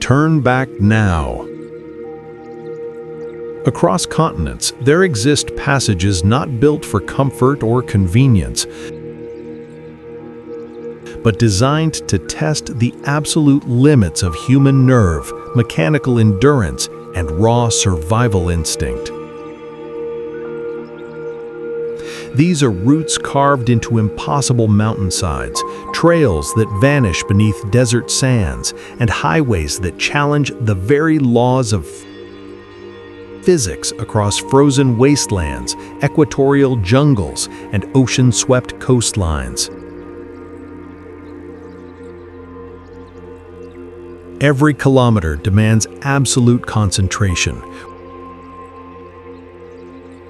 Turn back now. Across continents, there exist passages not built for comfort or convenience, but designed to test the absolute limits of human nerve, mechanical endurance, and raw survival instinct. These are routes carved into impossible mountainsides, trails that vanish beneath desert sands, and highways that challenge the very laws of physics across frozen wastelands, equatorial jungles, and ocean-swept coastlines. Every kilometer demands absolute concentration,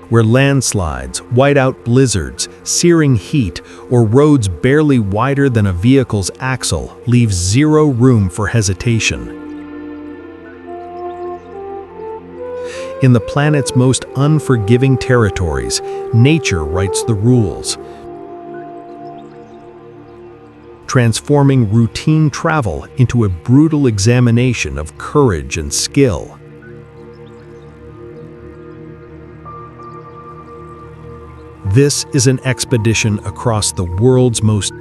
where landslides, whiteout blizzards, searing heat, or roads barely wider than a vehicle's axle leave zero room for hesitation. In the planet's most unforgiving territories, nature writes the rules, transforming routine travel into a brutal examination of courage and skill. This is an expedition across the world's most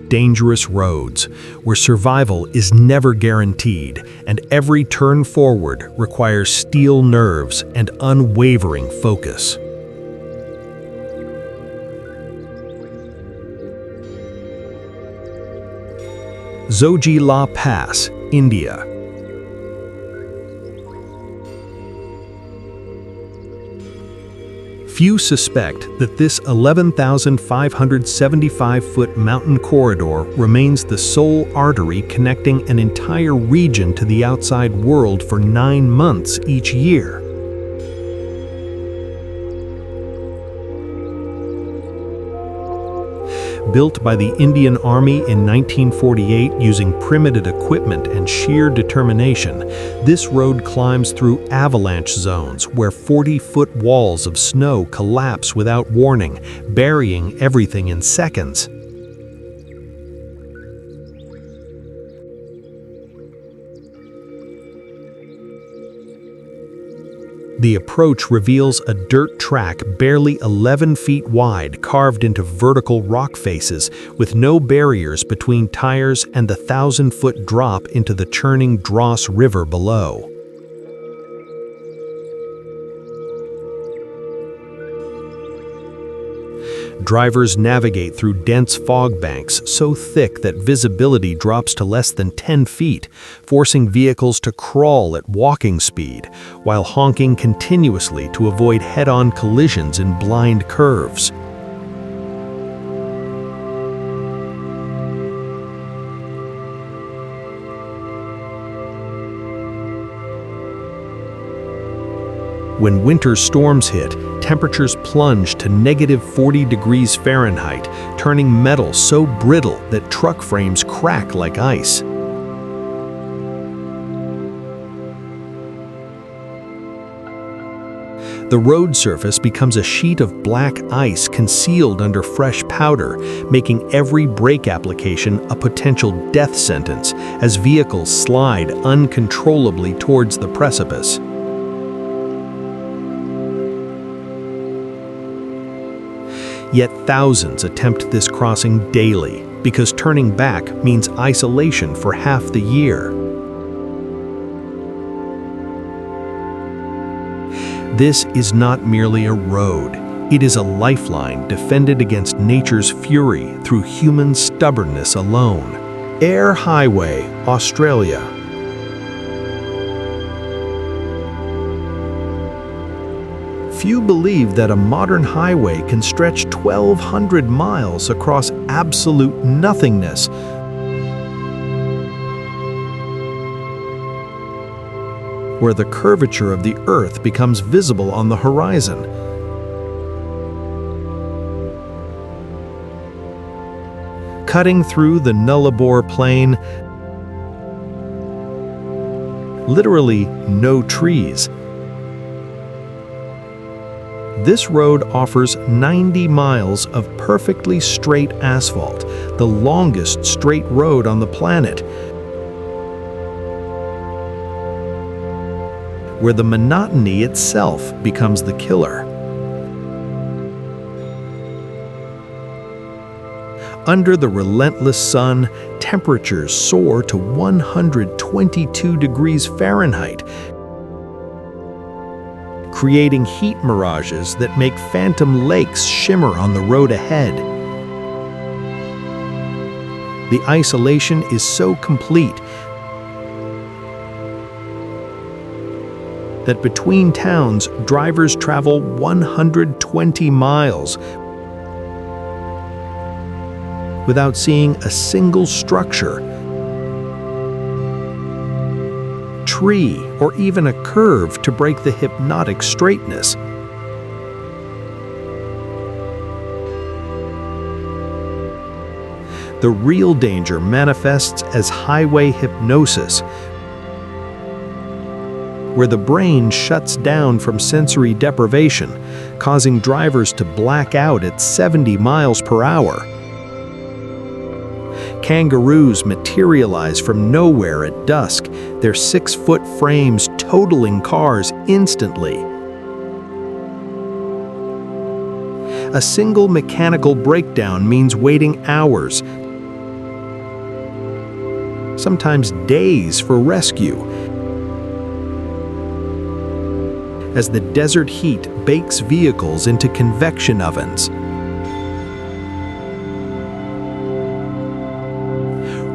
dangerous roads, where survival is never guaranteed, and every turn forward requires steel nerves and unwavering focus. Zoji La Pass, India. Few suspect that this 11,575-foot mountain corridor remains the sole artery connecting an entire region to the outside world for 9 months each year. Built by the Indian Army in 1948 using primitive equipment and sheer determination, this road climbs through avalanche zones where 40-foot walls of snow collapse without warning, burying everything in seconds. The approach reveals a dirt track barely 11 feet wide carved into vertical rock faces with no barriers between tires and the 1,000-foot drop into the churning Dross River below. Drivers navigate through dense fog banks so thick that visibility drops to less than 10 feet, forcing vehicles to crawl at walking speed, while honking continuously to avoid head-on collisions in blind curves. When winter storms hit, temperatures plunge to -40 degrees Fahrenheit, turning metal so brittle that truck frames crack like ice. The road surface becomes a sheet of black ice concealed under fresh powder, making every brake application a potential death sentence as vehicles slide uncontrollably towards the precipice. Yet thousands attempt this crossing daily, because turning back means isolation for half the year. This is not merely a road. It is a lifeline defended against nature's fury through human stubbornness alone. Eyre Highway, Australia. Few believe that a modern highway can stretch 1,200 miles across absolute nothingness. Where the curvature of the earth becomes visible on the horizon. Cutting through the Nullarbor Plain, literally no trees. This road offers 90 miles of perfectly straight asphalt, the longest straight road on the planet, where the monotony itself becomes the killer. Under the relentless sun, temperatures soar to 122 degrees Fahrenheit, creating heat mirages that make phantom lakes shimmer on the road ahead. The isolation is so complete that between towns, drivers travel 120 miles without seeing a single structure, tree, or even a curve to break the hypnotic straightness. The real danger manifests as highway hypnosis, where the brain shuts down from sensory deprivation, causing drivers to black out at 70 miles per hour. Kangaroos materialize from nowhere at dusk, their 6-foot frames totaling cars instantly. A single mechanical breakdown means waiting hours, sometimes days, for rescue, as the desert heat bakes vehicles into convection ovens.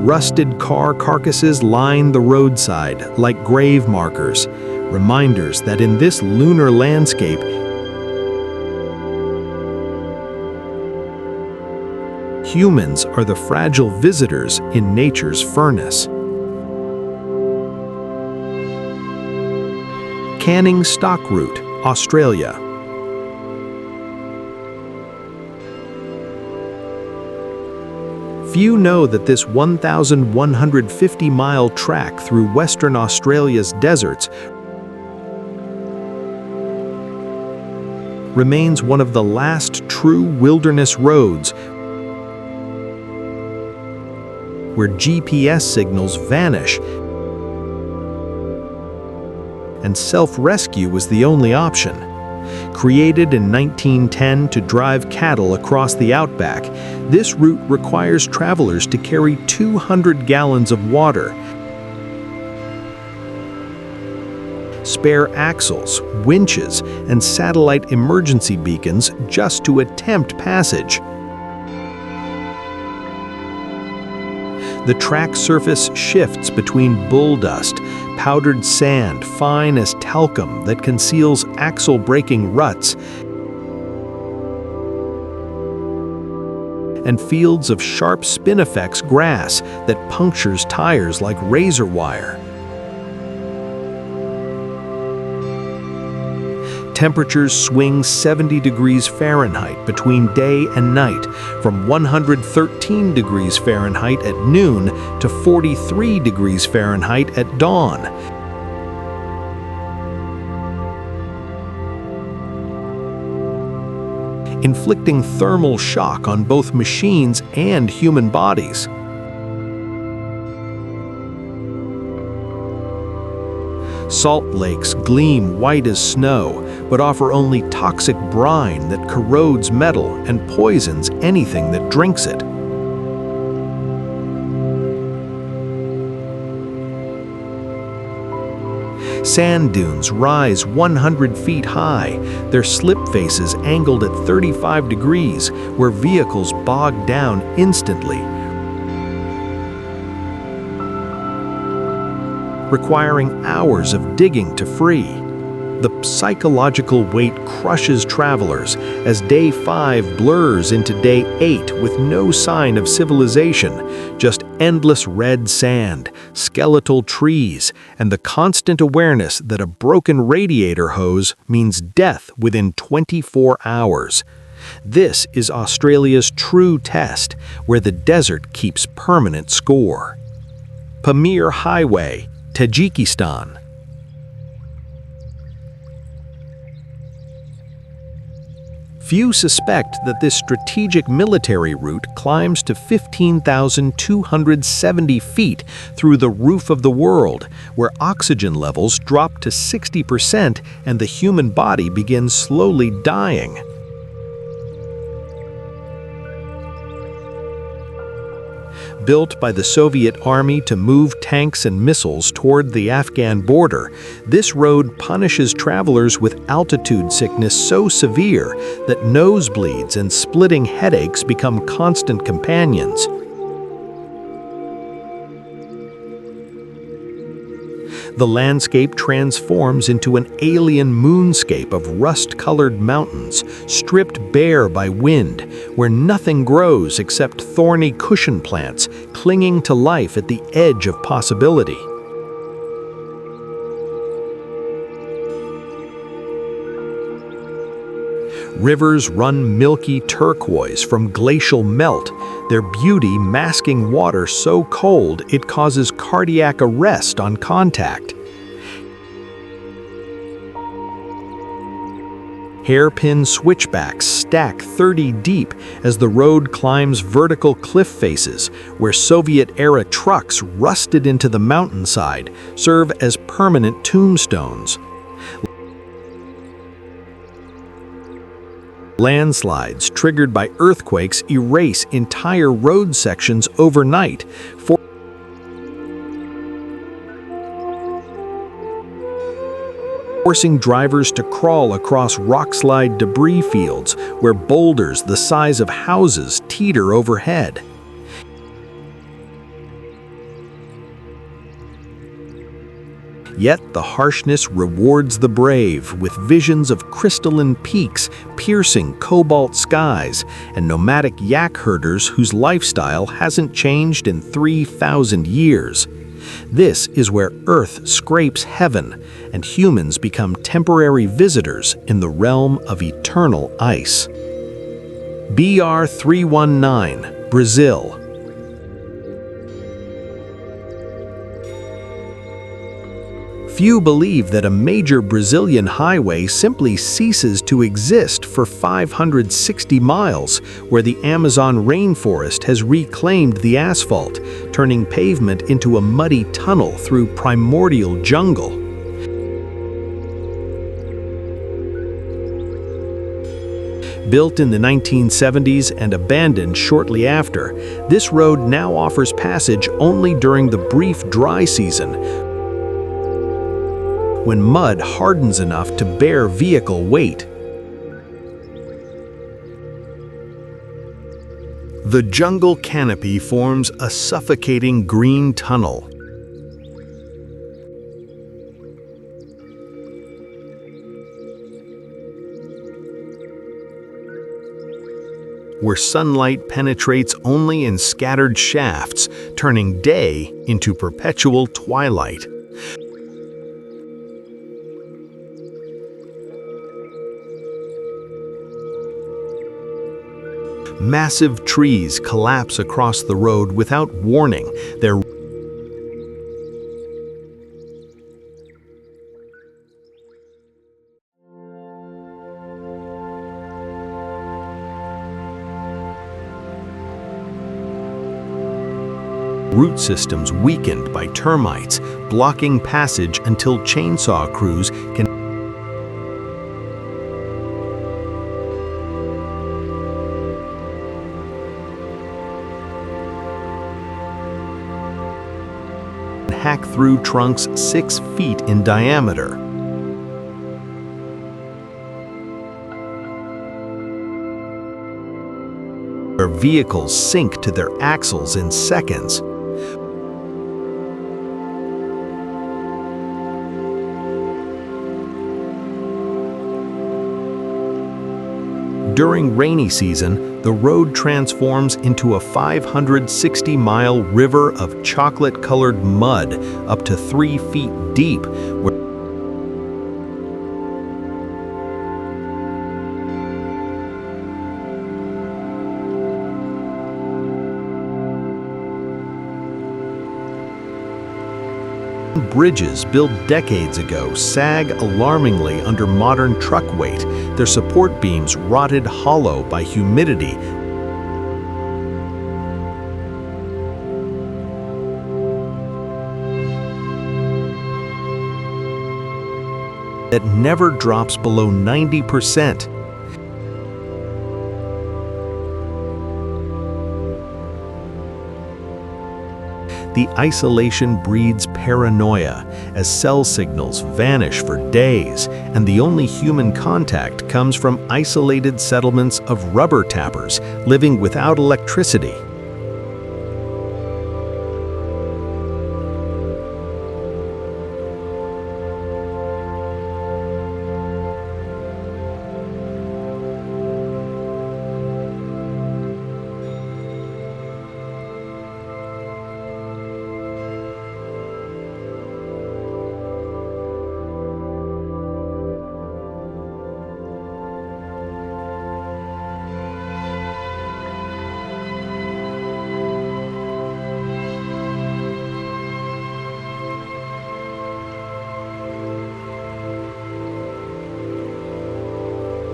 Rusted car carcasses line the roadside like grave markers, reminders that in this lunar landscape, humans are the fragile visitors in nature's furnace. Canning Stock Route, Australia. Few know that this 1,150-mile track through Western Australia's deserts remains one of the last true wilderness roads where GPS signals vanish and self-rescue was the only option. Created in 1910 to drive cattle across the outback, this route requires travelers to carry 200 gallons of water, spare axles, winches, and satellite emergency beacons just to attempt passage. The track surface shifts between bull dust, powdered sand fine as talcum that conceals axle-breaking ruts, and fields of sharp spinifex grass that punctures tires like razor wire. Temperatures swing 70 degrees Fahrenheit between day and night, from 113 degrees Fahrenheit at noon to 43 degrees Fahrenheit at dawn. Inflicting thermal shock on both machines and human bodies. Salt lakes gleam white as snow, but offer only toxic brine that corrodes metal and poisons anything that drinks it. Sand dunes rise 100 feet high, their slip faces angled at 35 degrees, where vehicles bog down instantly, requiring hours of digging to free. The psychological weight crushes travelers as day 5 blurs into day 8 with no sign of civilization, just endless red sand, skeletal trees, and the constant awareness that a broken radiator hose means death within 24 hours. This is Australia's true test, where the desert keeps permanent score. Pamir Highway, Tajikistan. Few suspect that this strategic military route climbs to 15,270 feet through the roof of the world, where oxygen levels drop to 60% and the human body begins slowly dying. Built by the Soviet Army to move tanks and missiles toward the Afghan border, this road punishes travelers with altitude sickness so severe that nosebleeds and splitting headaches become constant companions. The landscape transforms into an alien moonscape of rust-colored mountains, stripped bare by wind, where nothing grows except thorny cushion plants clinging to life at the edge of possibility. Rivers run milky turquoise from glacial melt, their beauty masking water so cold it causes cardiac arrest on contact. Hairpin switchbacks stack 30 deep as the road climbs vertical cliff faces, where Soviet-era trucks rusted into the mountainside serve as permanent tombstones. Landslides triggered by earthquakes erase entire road sections overnight, forcing drivers to crawl across rockslide debris fields where boulders the size of houses teeter overhead. Yet the harshness rewards the brave with visions of crystalline peaks, piercing cobalt skies, and nomadic yak herders whose lifestyle hasn't changed in 3,000 years. This is where Earth scrapes heaven, and humans become temporary visitors in the realm of eternal ice. BR 319, Brazil. Few believe that a major Brazilian highway simply ceases to exist for 560 miles, where the Amazon rainforest has reclaimed the asphalt, turning pavement into a muddy tunnel through primordial jungle. Built in the 1970s and abandoned shortly after, this road now offers passage only during the brief dry season, when mud hardens enough to bear vehicle weight. The jungle canopy forms a suffocating green tunnel. Where sunlight penetrates only in scattered shafts, turning day into perpetual twilight. Massive trees collapse across the road without warning, their root systems weakened by termites, blocking passage until chainsaw crews can hack through trunks 6 feet in diameter. Where vehicles sink to their axles in seconds. During rainy season, the road transforms into a 560-mile river of chocolate-colored mud up to 3 feet deep, where bridges built decades ago sag alarmingly under modern truck weight, their support beams rotted hollow by humidity that never drops below 90%. The isolation breeds paranoia as cell signals vanish for days, and the only human contact comes from isolated settlements of rubber tappers living without electricity.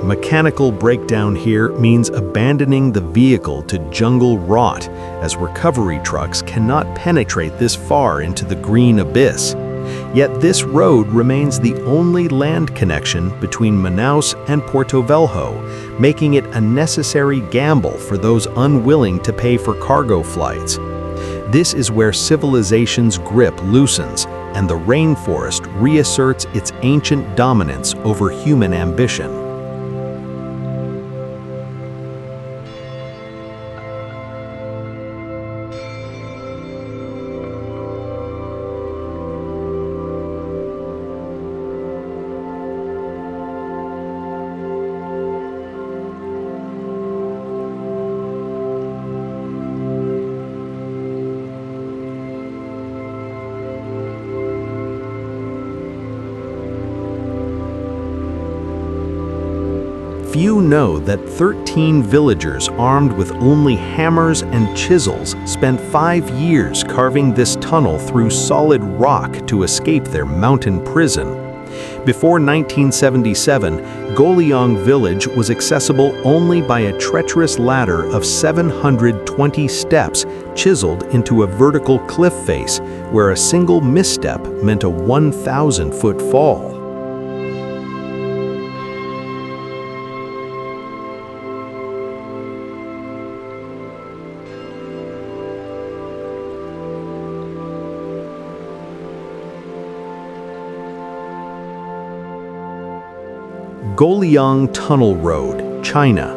Mechanical breakdown here means abandoning the vehicle to jungle rot, as recovery trucks cannot penetrate this far into the green abyss. Yet this road remains the only land connection between Manaus and Porto Velho, making it a necessary gamble for those unwilling to pay for cargo flights. This is where civilization's grip loosens, and the rainforest reasserts its ancient dominance over human ambition. Few know that 13 villagers armed with only hammers and chisels spent 5 years carving this tunnel through solid rock to escape their mountain prison. Before 1977, Guoliang village was accessible only by a treacherous ladder of 720 steps chiseled into a vertical cliff face, where a single misstep meant a 1,000-foot fall. Guoliang Tunnel Road, China.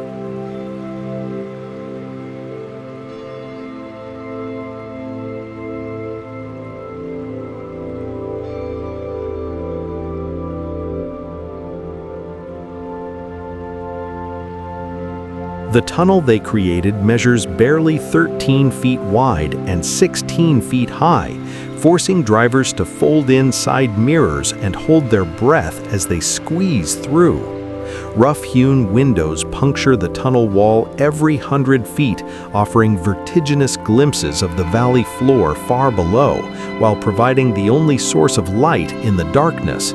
The tunnel they created measures barely 13 feet wide and 16 feet high, forcing drivers to fold in side mirrors and hold their breath as they squeeze through. Rough-hewn windows puncture the tunnel wall every 100 feet, offering vertiginous glimpses of the valley floor far below, while providing the only source of light in the darkness.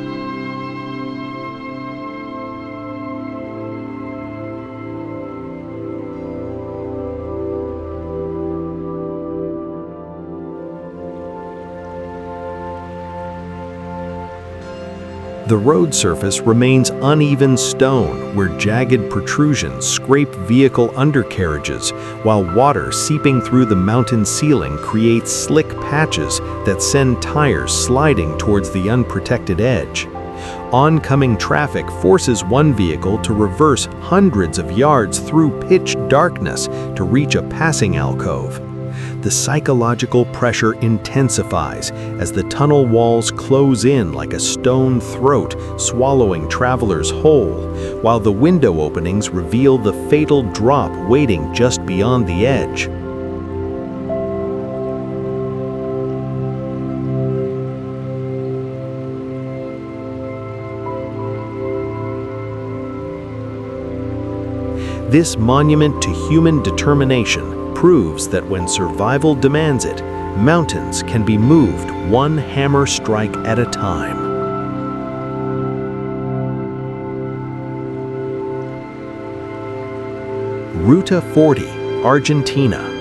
The road surface remains uneven stone, where jagged protrusions scrape vehicle undercarriages, while water seeping through the mountain ceiling creates slick patches that send tires sliding towards the unprotected edge. Oncoming traffic forces one vehicle to reverse hundreds of yards through pitch darkness to reach a passing alcove. The psychological pressure intensifies as the tunnel walls close in like a stone throat, swallowing travelers whole, while the window openings reveal the fatal drop waiting just beyond the edge. This monument to human determination proves that when survival demands it, mountains can be moved one hammer strike at a time. Ruta 40, Argentina.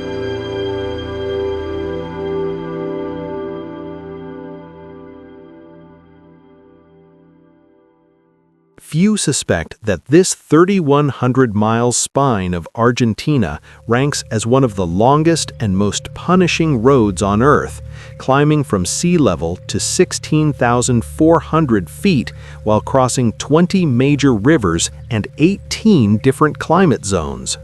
Few suspect that this 3,100-mile spine of Argentina ranks as one of the longest and most punishing roads on Earth, climbing from sea level to 16,400 feet while crossing 20 major rivers and 18 different climate zones.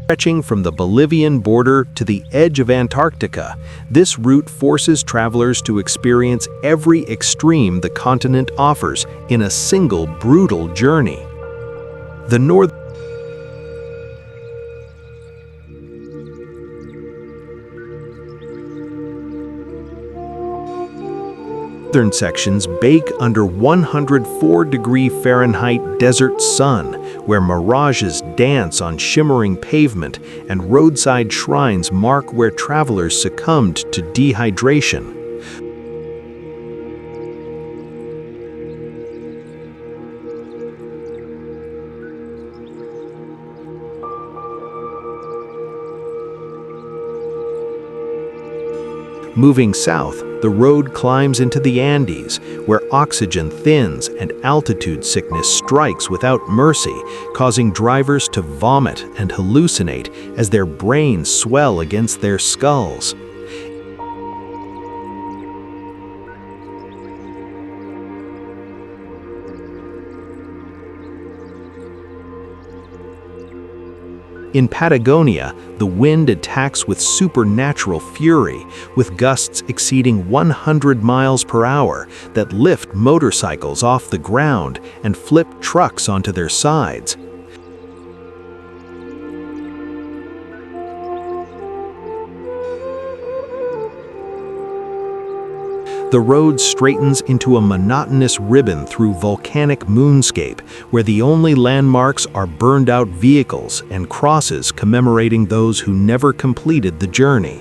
Stretching from the Bolivian border to the edge of Antarctica, this route forces travelers to experience every extreme the continent offers in a single brutal journey. The northern sections bake under 104-degree Fahrenheit desert sun, where mirages dance on shimmering pavement and roadside shrines mark where travelers succumbed to dehydration. Moving south, the road climbs into the Andes, where oxygen thins and altitude sickness strikes without mercy, causing drivers to vomit and hallucinate as their brains swell against their skulls. In Patagonia, the wind attacks with supernatural fury, with gusts exceeding 100 miles per hour that lift motorcycles off the ground and flip trucks onto their sides. The road straightens into a monotonous ribbon through volcanic moonscape, where the only landmarks are burned-out vehicles and crosses commemorating those who never completed the journey.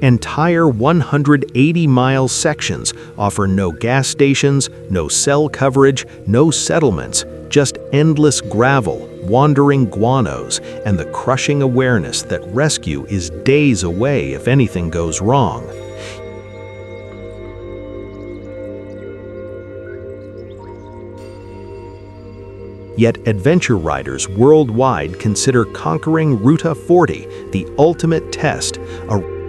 Entire 180-mile sections offer no gas stations, no cell coverage, no settlements, just endless gravel, wandering guanos, and the crushing awareness that rescue is days away if anything goes wrong. Yet adventure riders worldwide consider conquering Ruta 40 the ultimate test, a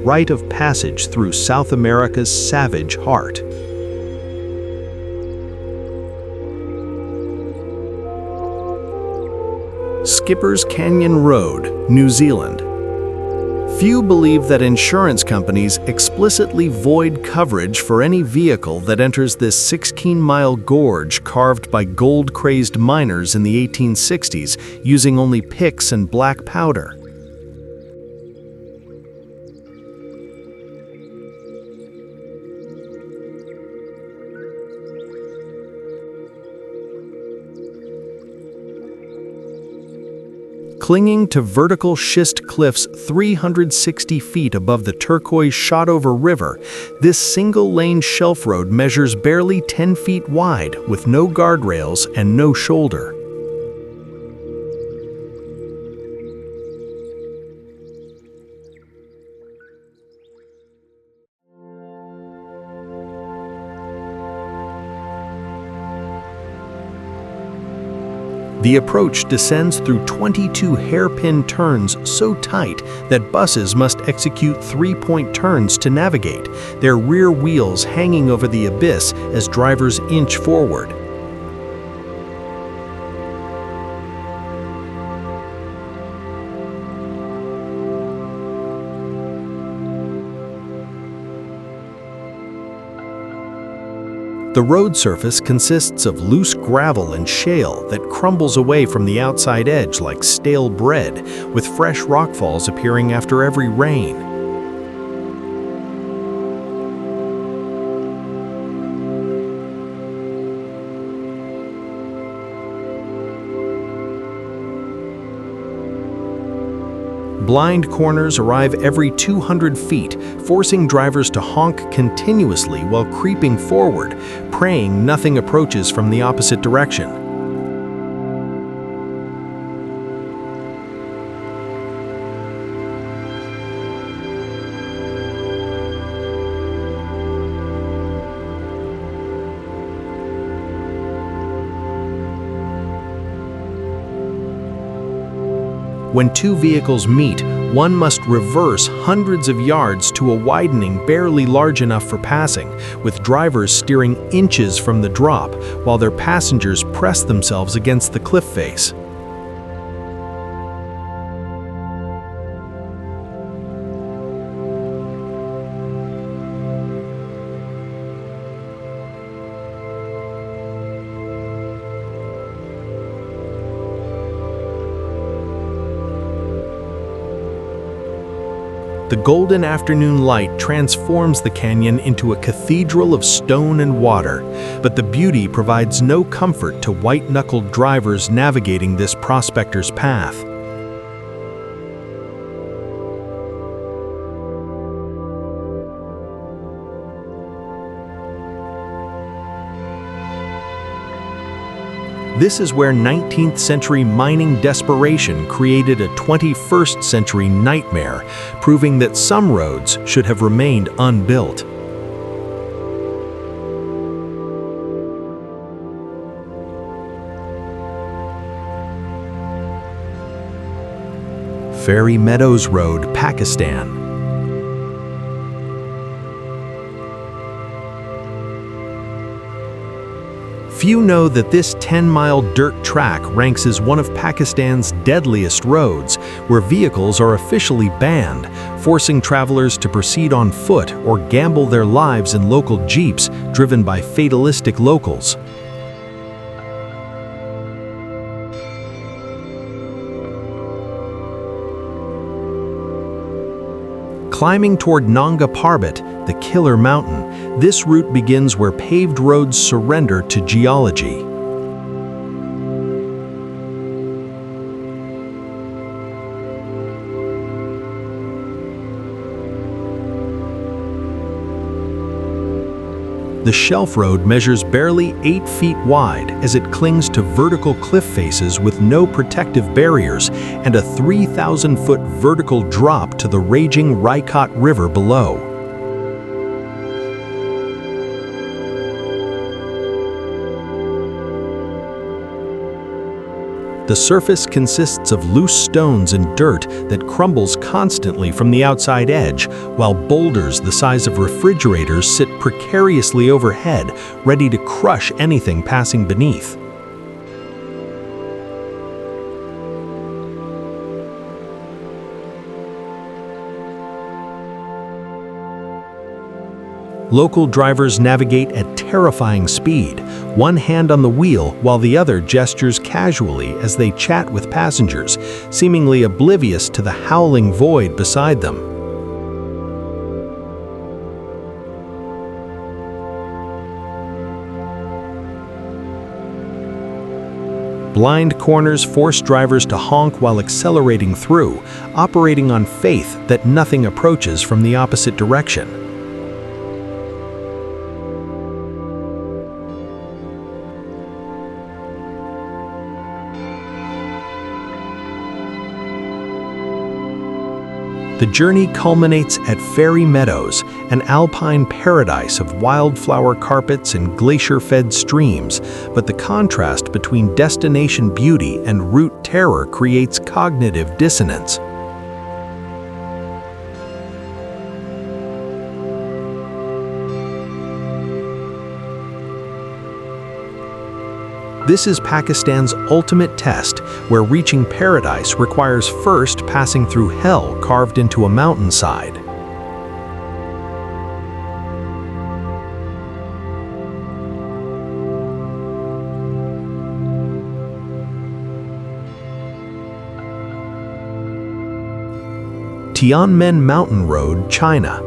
rite of passage through South America's savage heart. Skipper's Canyon Road, New Zealand. Few believe that insurance companies explicitly void coverage for any vehicle that enters this 16-mile gorge carved by gold-crazed miners in the 1860s using only picks and black powder. Clinging to vertical schist cliffs 360 feet above the turquoise Shotover River, this single-lane shelf road measures barely 10 feet wide with no guardrails and no shoulder. The approach descends through 22 hairpin turns so tight that buses must execute three-point turns to navigate, their rear wheels hanging over the abyss as drivers inch forward. The road surface consists of loose gravel and shale that crumbles away from the outside edge like stale bread, with fresh rockfalls appearing after every rain. Blind corners arrive every 200 feet, forcing drivers to honk continuously while creeping forward, praying nothing approaches from the opposite direction. When two vehicles meet, one must reverse hundreds of yards to a widening barely large enough for passing, with drivers steering inches from the drop while their passengers press themselves against the cliff face. The golden afternoon light transforms the canyon into a cathedral of stone and water, but the beauty provides no comfort to white-knuckled drivers navigating this prospector's path. This is where 19th century mining desperation created a 21st century nightmare, proving that some roads should have remained unbuilt. Fairy Meadows Road, Pakistan. Few know that this 10-mile dirt track ranks as one of Pakistan's deadliest roads, where vehicles are officially banned, forcing travelers to proceed on foot or gamble their lives in local jeeps driven by fatalistic locals. Climbing toward Nanga Parbat, the Killer Mountain, this route begins where paved roads surrender to geology. The shelf road measures barely 8 feet wide as it clings to vertical cliff faces with no protective barriers and a 3,000-foot vertical drop to the raging Raikot River below. The surface consists of loose stones and dirt that crumbles constantly from the outside edge, while boulders the size of refrigerators sit precariously overhead, ready to crush anything passing beneath. Local drivers navigate at terrifying speed, one hand on the wheel while the other gestures casually as they chat with passengers, seemingly oblivious to the howling void beside them. Blind corners force drivers to honk while accelerating through, operating on faith that nothing approaches from the opposite direction. The journey culminates at Fairy Meadows, an alpine paradise of wildflower carpets and glacier-fed streams, but the contrast between destination beauty and route terror creates cognitive dissonance. This is Pakistan's ultimate test, where reaching paradise requires first passing through hell carved into a Tianmen Mountain Road, China.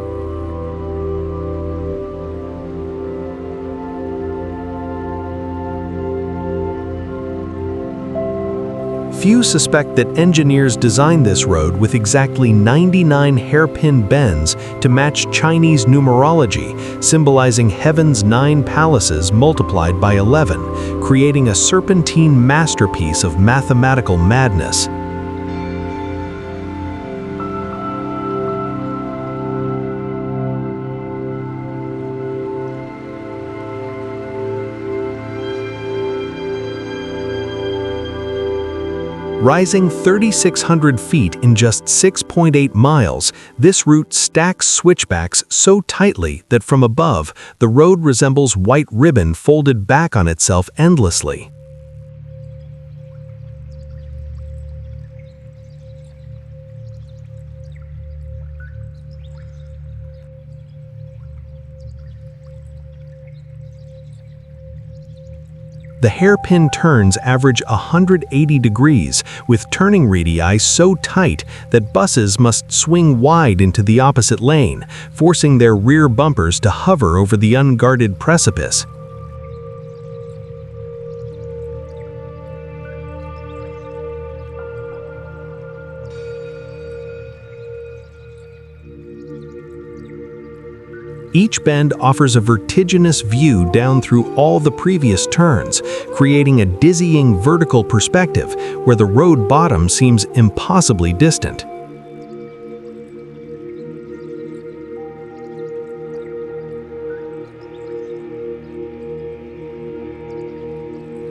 Few suspect that engineers designed this road with exactly 99 hairpin bends to match Chinese numerology, symbolizing heaven's 9 palaces multiplied by 11, creating a serpentine masterpiece of mathematical madness. Rising 3,600 feet in just 6.8 miles, this route stacks switchbacks so tightly that from above, the road resembles white ribbon folded back on itself endlessly. The hairpin turns average 180 degrees, with turning radii so tight that buses must swing wide into the opposite lane, forcing their rear bumpers to hover over the unguarded precipice. Each bend offers a vertiginous view down through all the previous turns, creating a dizzying vertical perspective where the road bottom seems impossibly distant.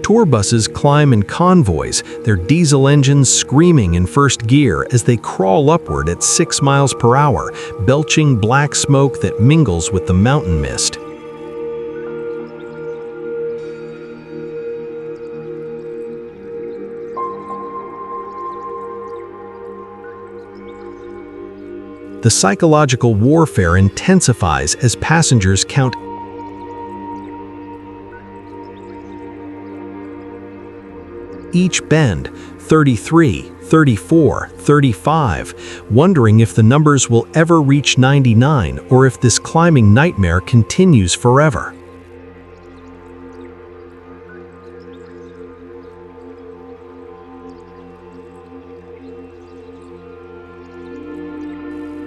Tour buses climb in convoys, their diesel engines screaming in first gear as they crawl upward at 6 miles per hour, belching black smoke that mingles with the mountain mist. The psychological warfare intensifies as passengers count each bend, 33, 34, 35, wondering if the numbers will ever reach 99 or if this climbing nightmare continues forever.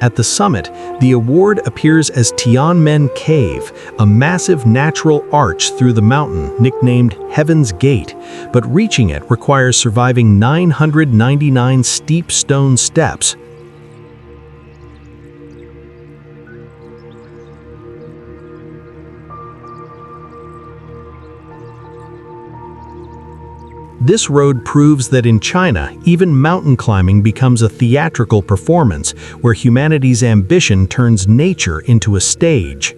At the summit, the award appears as Tianmen Cave, a massive natural arch through the mountain nicknamed Heaven's Gate, but reaching it requires surviving 999 steep stone steps. This road proves that in China, even mountain climbing becomes a theatrical performance where humanity's ambition turns nature into a stage.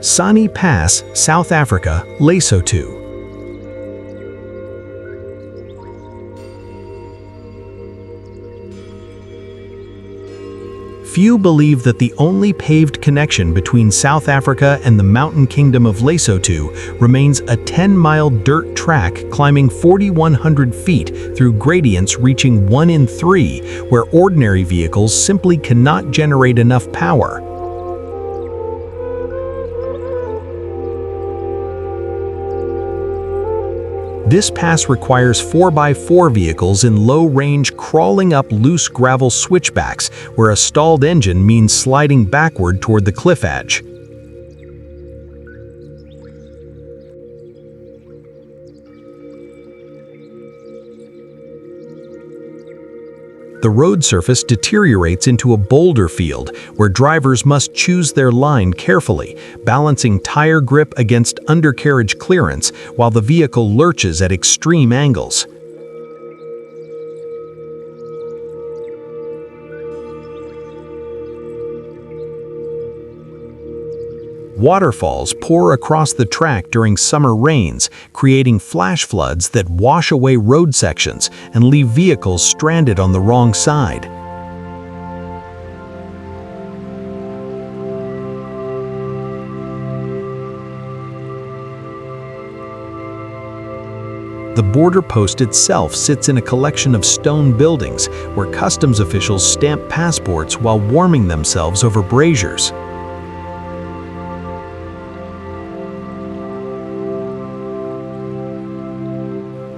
Sani Pass, South Africa, Lesotho. Few believe that the only paved connection between South Africa and the mountain kingdom of Lesotho remains a 10-mile dirt track climbing 4,100 feet through gradients reaching 1 in 3, where ordinary vehicles simply cannot generate enough power. This pass requires 4x4 vehicles in low range crawling up loose gravel switchbacks, where a stalled engine means sliding backward toward the cliff edge. The road surface deteriorates into a boulder field where drivers must choose their line carefully, balancing tire grip against undercarriage clearance while the vehicle lurches at extreme angles. Waterfalls pour across the track during summer rains, creating flash floods that wash away road sections and leave vehicles stranded on the wrong side. The border post itself sits in a collection of stone buildings where customs officials stamp passports while warming themselves over braziers.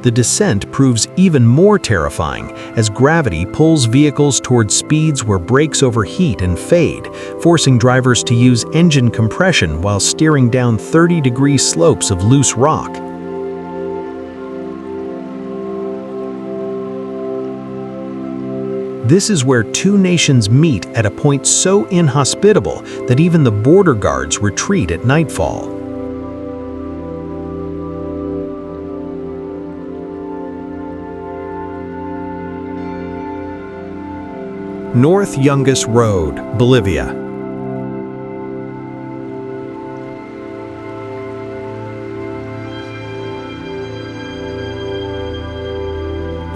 The descent proves even more terrifying as gravity pulls vehicles toward speeds where brakes overheat and fade, forcing drivers to use engine compression while steering down 30-degree slopes of loose rock. This is where two nations meet at a point so inhospitable that even the border guards retreat at nightfall. North Yungas Road, Bolivia.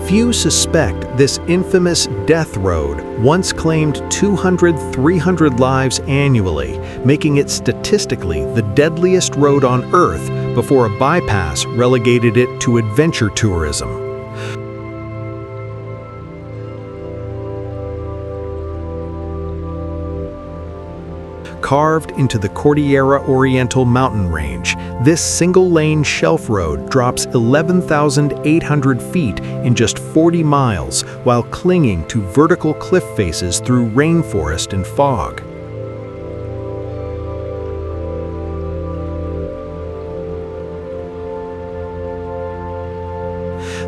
Few suspect this infamous death road once claimed 200-300 lives annually, making it statistically the deadliest road on Earth before a bypass relegated it to adventure tourism. Carved into the Cordillera Oriental mountain range, this single-lane shelf road drops 11,800 feet in just 40 miles while clinging to vertical cliff faces through rainforest and fog.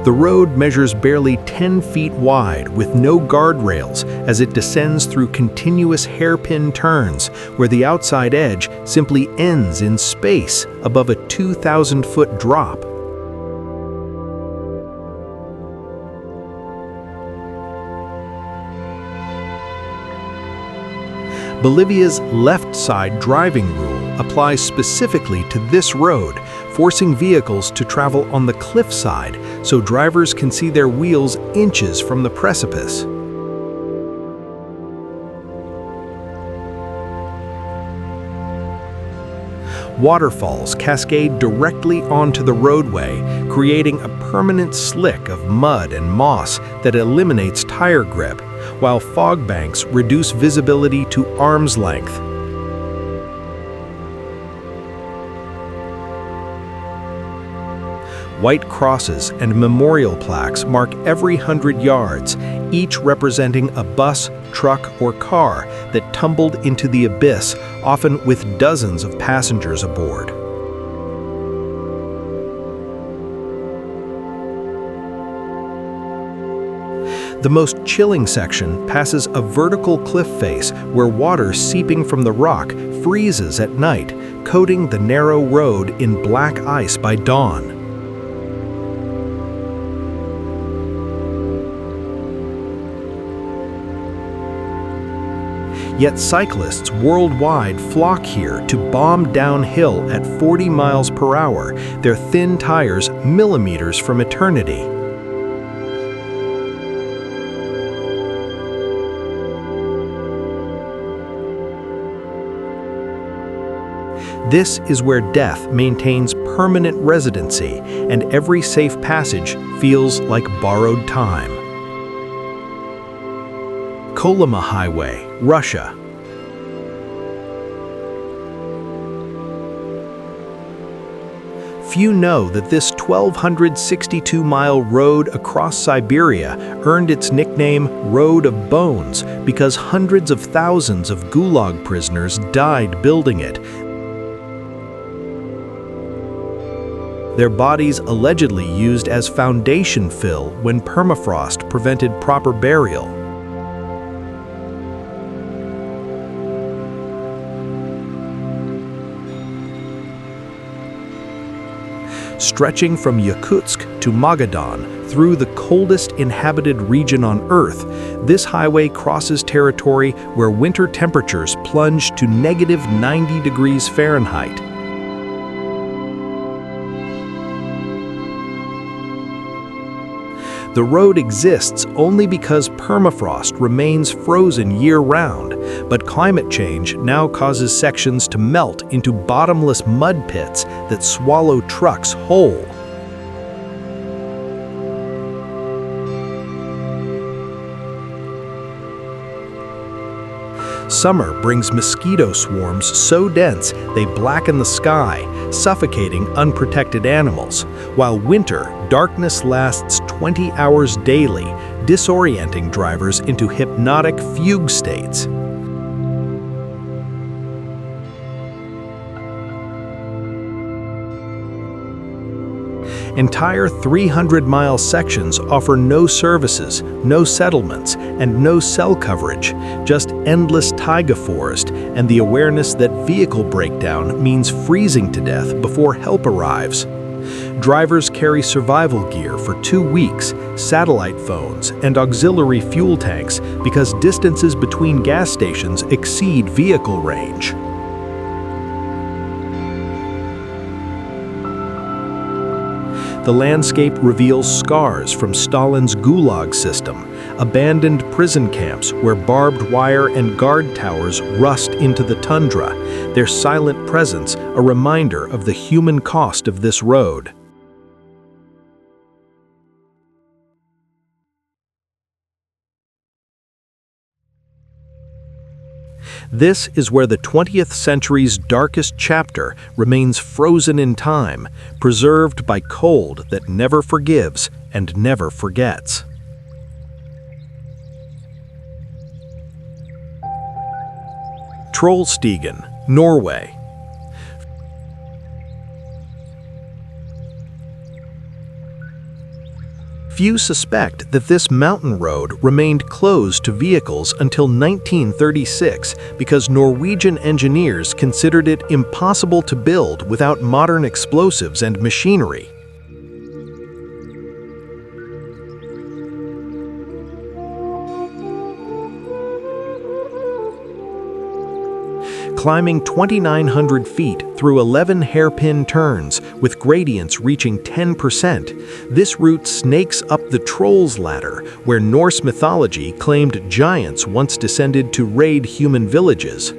The road measures barely 10 feet wide with no guardrails as it descends through continuous hairpin turns where the outside edge simply ends in space above a 2,000-foot drop. Bolivia's left side driving rule applies specifically to this road, forcing vehicles to travel on the cliff side so drivers can see their wheels inches from the precipice. Waterfalls cascade directly onto the roadway, creating a permanent slick of mud and moss that eliminates tire grip, while fog banks reduce visibility to arm's length. White crosses and memorial plaques mark every 100 yards, each representing a bus, truck, or car that tumbled into the abyss, often with dozens of passengers aboard. The most chilling section passes a vertical cliff face where water seeping from the rock freezes at night, coating the narrow road in black ice by dawn. Yet cyclists worldwide flock here to bomb downhill at 40 miles per hour, their thin tires millimeters from eternity. This is where death maintains permanent residency, and every safe passage feels like borrowed time. Kolyma Highway, Russia. Few know that this 1,262-mile road across Siberia earned its nickname Road of Bones because hundreds of thousands of Gulag prisoners died building it. Their bodies allegedly used as foundation fill when permafrost prevented proper burial. Stretching from Yakutsk to Magadan through the coldest inhabited region on Earth, this highway crosses territory where winter temperatures plunge to -90 degrees Fahrenheit. The road exists only because permafrost remains frozen year-round, but climate change now causes sections to melt into bottomless mud pits that swallow trucks whole. Summer brings mosquito swarms so dense they blacken the sky, suffocating unprotected animals, while winter, darkness lasts 20 hours daily, disorienting drivers into hypnotic fugue states. Entire 300-mile sections offer no services, no settlements, and no cell coverage, just endless taiga forest and the awareness that vehicle breakdown means freezing to death before help arrives. Drivers carry survival gear for 2 weeks, satellite phones, and auxiliary fuel tanks because distances between gas stations exceed vehicle range. The landscape reveals scars from Stalin's Gulag system, abandoned prison camps where barbed wire and guard towers rust into the tundra, their silent presence a reminder of the human cost of this road. This is where the 20th century's darkest chapter remains frozen in time, preserved by cold that never forgives and never forgets. Trollstigen, Norway. Few suspect that this mountain road remained closed to vehicles until 1936 because Norwegian engineers considered it impossible to build without modern explosives and machinery. Climbing 2,900 feet through 11 hairpin turns, with gradients reaching 10%, this route snakes up the Troll's Ladder, where Norse mythology claimed giants once descended to raid human villages.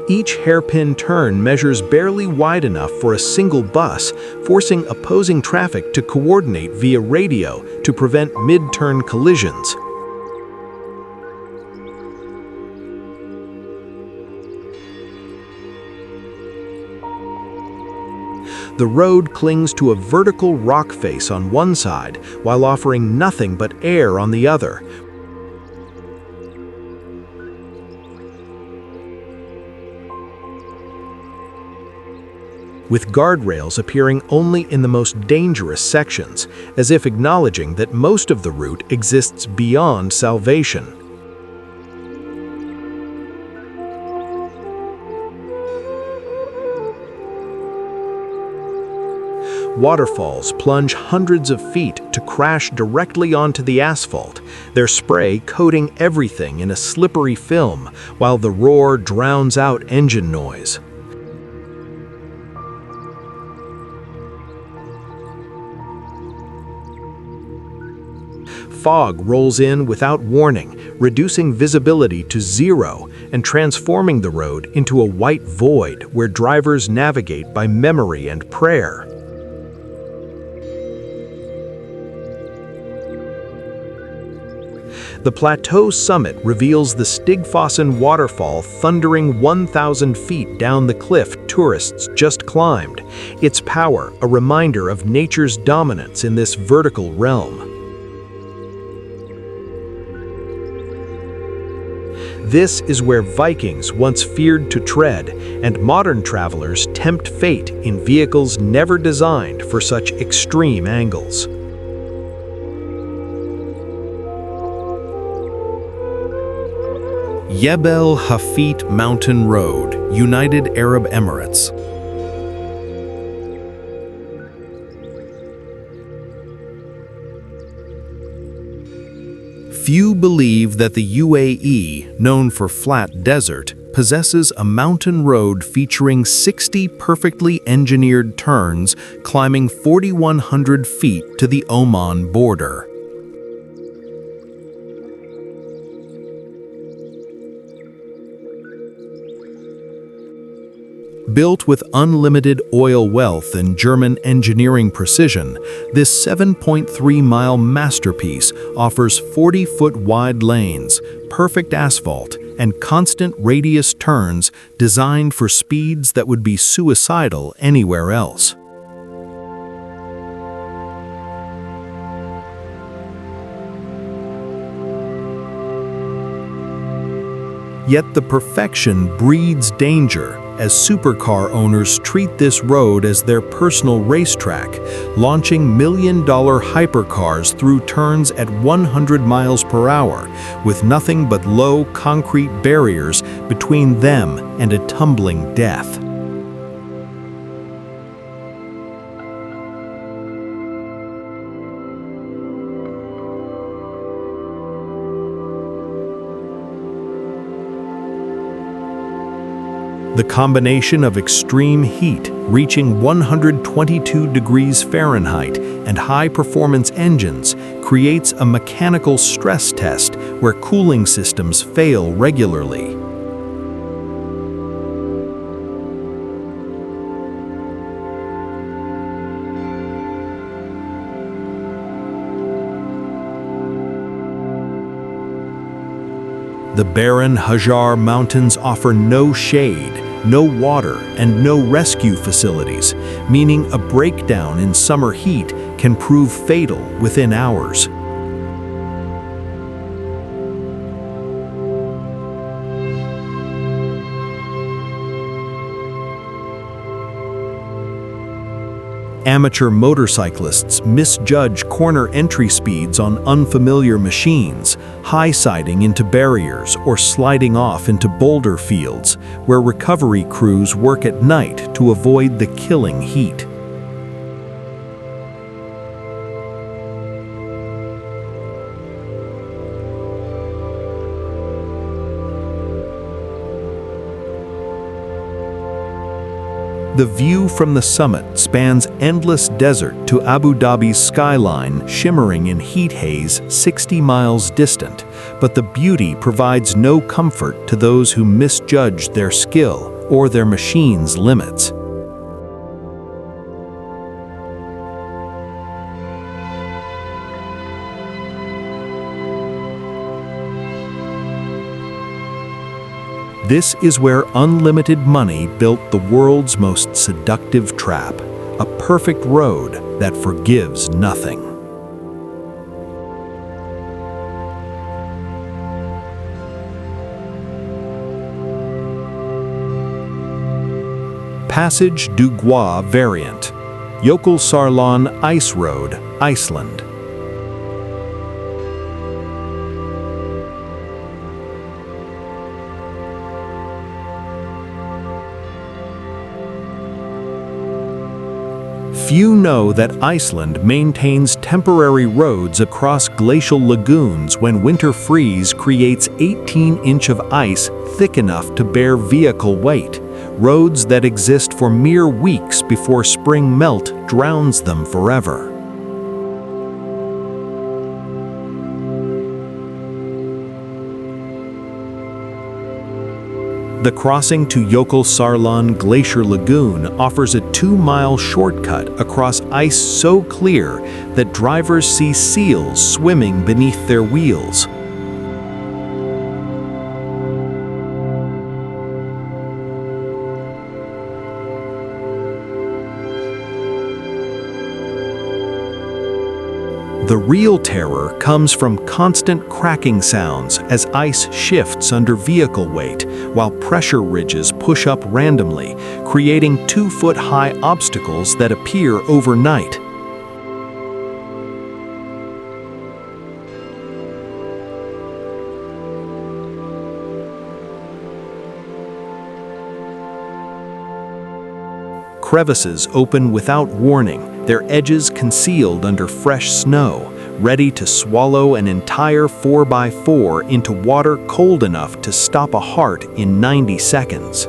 Each hairpin turn measures barely wide enough for a single bus, forcing opposing traffic to coordinate via radio to prevent mid-turn collisions. The road clings to a vertical rock face on one side, while offering nothing but air on the other. With guardrails appearing only in the most dangerous sections, as if acknowledging that most of the route exists beyond salvation. Waterfalls plunge hundreds of feet to crash directly onto the asphalt, their spray coating everything in a slippery film, while the roar drowns out engine noise. Fog rolls in without warning, reducing visibility to zero and transforming the road into a white void where drivers navigate by memory and prayer. The plateau summit reveals the Stigfossen waterfall thundering 1,000 feet down the cliff tourists just climbed, its power a reminder of nature's dominance in this vertical realm. This is where Vikings once feared to tread, and modern travelers tempt fate in vehicles never designed for such extreme angles. Jebel Hafeet Mountain Road, United Arab Emirates. Few believe that the UAE, known for flat desert, possesses a mountain road featuring 60 perfectly engineered turns climbing 4,100 feet to the Oman border. Built with unlimited oil wealth and German engineering precision, this 7.3-mile masterpiece offers 40-foot wide lanes, perfect asphalt, and constant radius turns designed for speeds that would be suicidal anywhere else. Yet the perfection breeds danger, as supercar owners treat this road as their personal racetrack, launching million-dollar hypercars through turns at 100 miles per hour, with nothing but low concrete barriers between them and a tumbling death. The combination of extreme heat, reaching 122 degrees Fahrenheit, and high-performance engines creates a mechanical stress test where cooling systems fail regularly. The barren Hajar Mountains offer no shade, no water, and no rescue facilities, meaning a breakdown in summer heat can prove fatal within hours. Amateur motorcyclists misjudge corner entry speeds on unfamiliar machines, high-siding into barriers or sliding off into boulder fields, where recovery crews work at night to avoid the killing heat. The view from the summit spans endless desert to Abu Dhabi's skyline, shimmering in heat haze 60 miles distant, but the beauty provides no comfort to those who misjudge their skill or their machine's limits. This is where unlimited money built the world's most seductive trap, a perfect road that forgives nothing. Passage du Gois variant, Jökulsárlón Ice Road, Iceland. Few know that Iceland maintains temporary roads across glacial lagoons when winter freeze creates 18-inch of ice thick enough to bear vehicle weight, roads that exist for mere weeks before spring melt drowns them forever. The crossing to Jökulsárlón Glacier Lagoon offers a 2-mile shortcut across ice so clear that drivers see seals swimming beneath their wheels. The real terror comes from constant cracking sounds as ice shifts under vehicle weight, while pressure ridges push up randomly, creating 2-foot-high obstacles that appear overnight. Crevices open without warning, their edges concealed under fresh snow, ready to swallow an entire 4x4 into water cold enough to stop a heart in 90 seconds.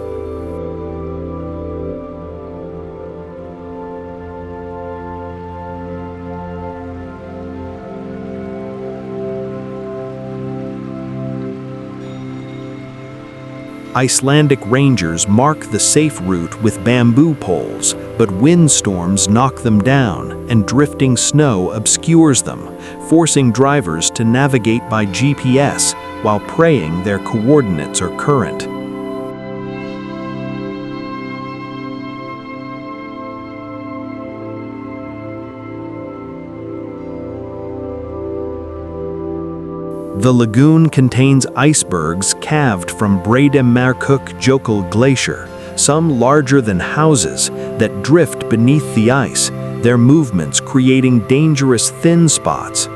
Icelandic rangers mark the safe route with bamboo poles, but windstorms knock them down and drifting snow obscures them, forcing drivers to navigate by GPS while praying their coordinates are current. The lagoon contains icebergs calved from Breidemærkuk Jökull Glacier, some larger than houses, that drift beneath the ice, their movements creating dangerous thin spots.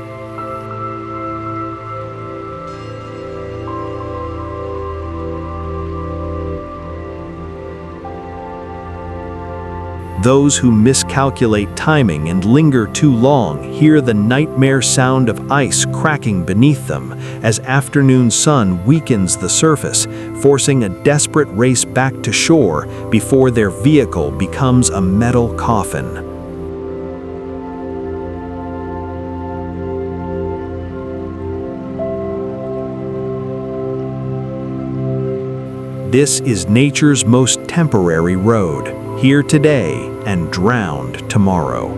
Those who miscalculate timing and linger too long hear the nightmare sound of ice cracking beneath them as afternoon sun weakens the surface, forcing a desperate race back to shore before their vehicle becomes a metal coffin. This is nature's most temporary road, here today and drowned tomorrow.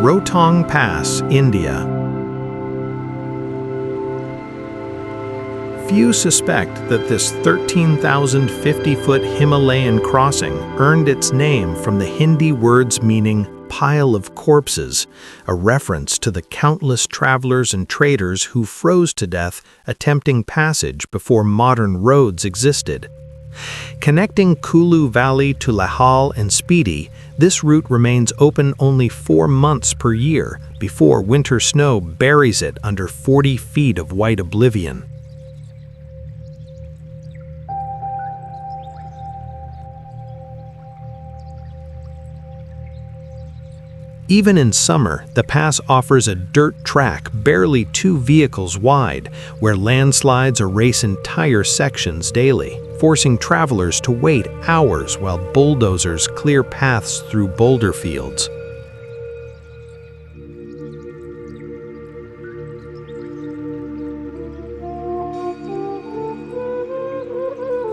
Rohtang Pass, India. Few suspect that this 13,050-foot Himalayan crossing earned its name from the Hindi words meaning pile of corpses, a reference to the countless travelers and traders who froze to death attempting passage before modern roads existed. Connecting Kulu Valley to Lahal and Spiti, this route remains open only 4 months per year before winter snow buries it under 40 feet of white oblivion. Even in summer, the pass offers a dirt track barely 2 vehicles wide, where landslides erase entire sections daily, forcing travelers to wait hours while bulldozers clear paths through boulder fields.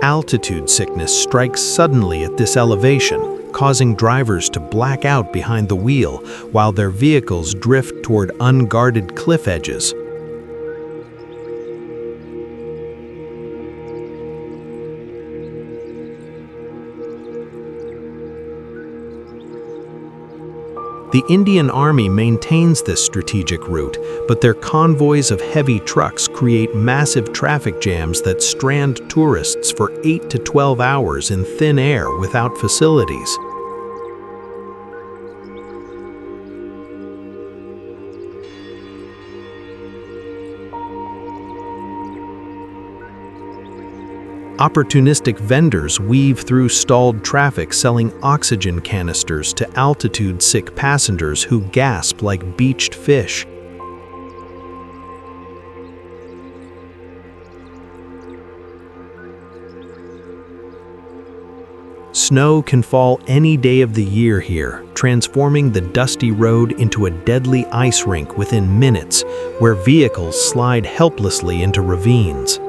Altitude sickness strikes suddenly at this elevation, causing drivers to black out behind the wheel while their vehicles drift toward unguarded cliff edges. The Indian Army maintains this strategic route, but their convoys of heavy trucks create massive traffic jams that strand tourists for 8 to 12 hours in thin air without facilities. Opportunistic vendors weave through stalled traffic selling oxygen canisters to altitude-sick passengers who gasp like beached fish. Snow can fall any day of the year here, transforming the dusty road into a deadly ice rink within minutes, where vehicles slide helplessly into ravines.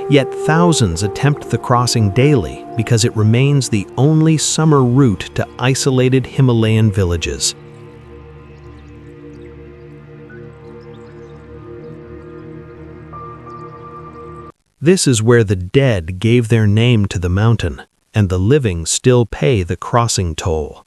Yet thousands attempt the crossing daily because it remains the only summer route to isolated Himalayan villages. This is where the dead gave their name to the mountain, and the living still pay the crossing toll.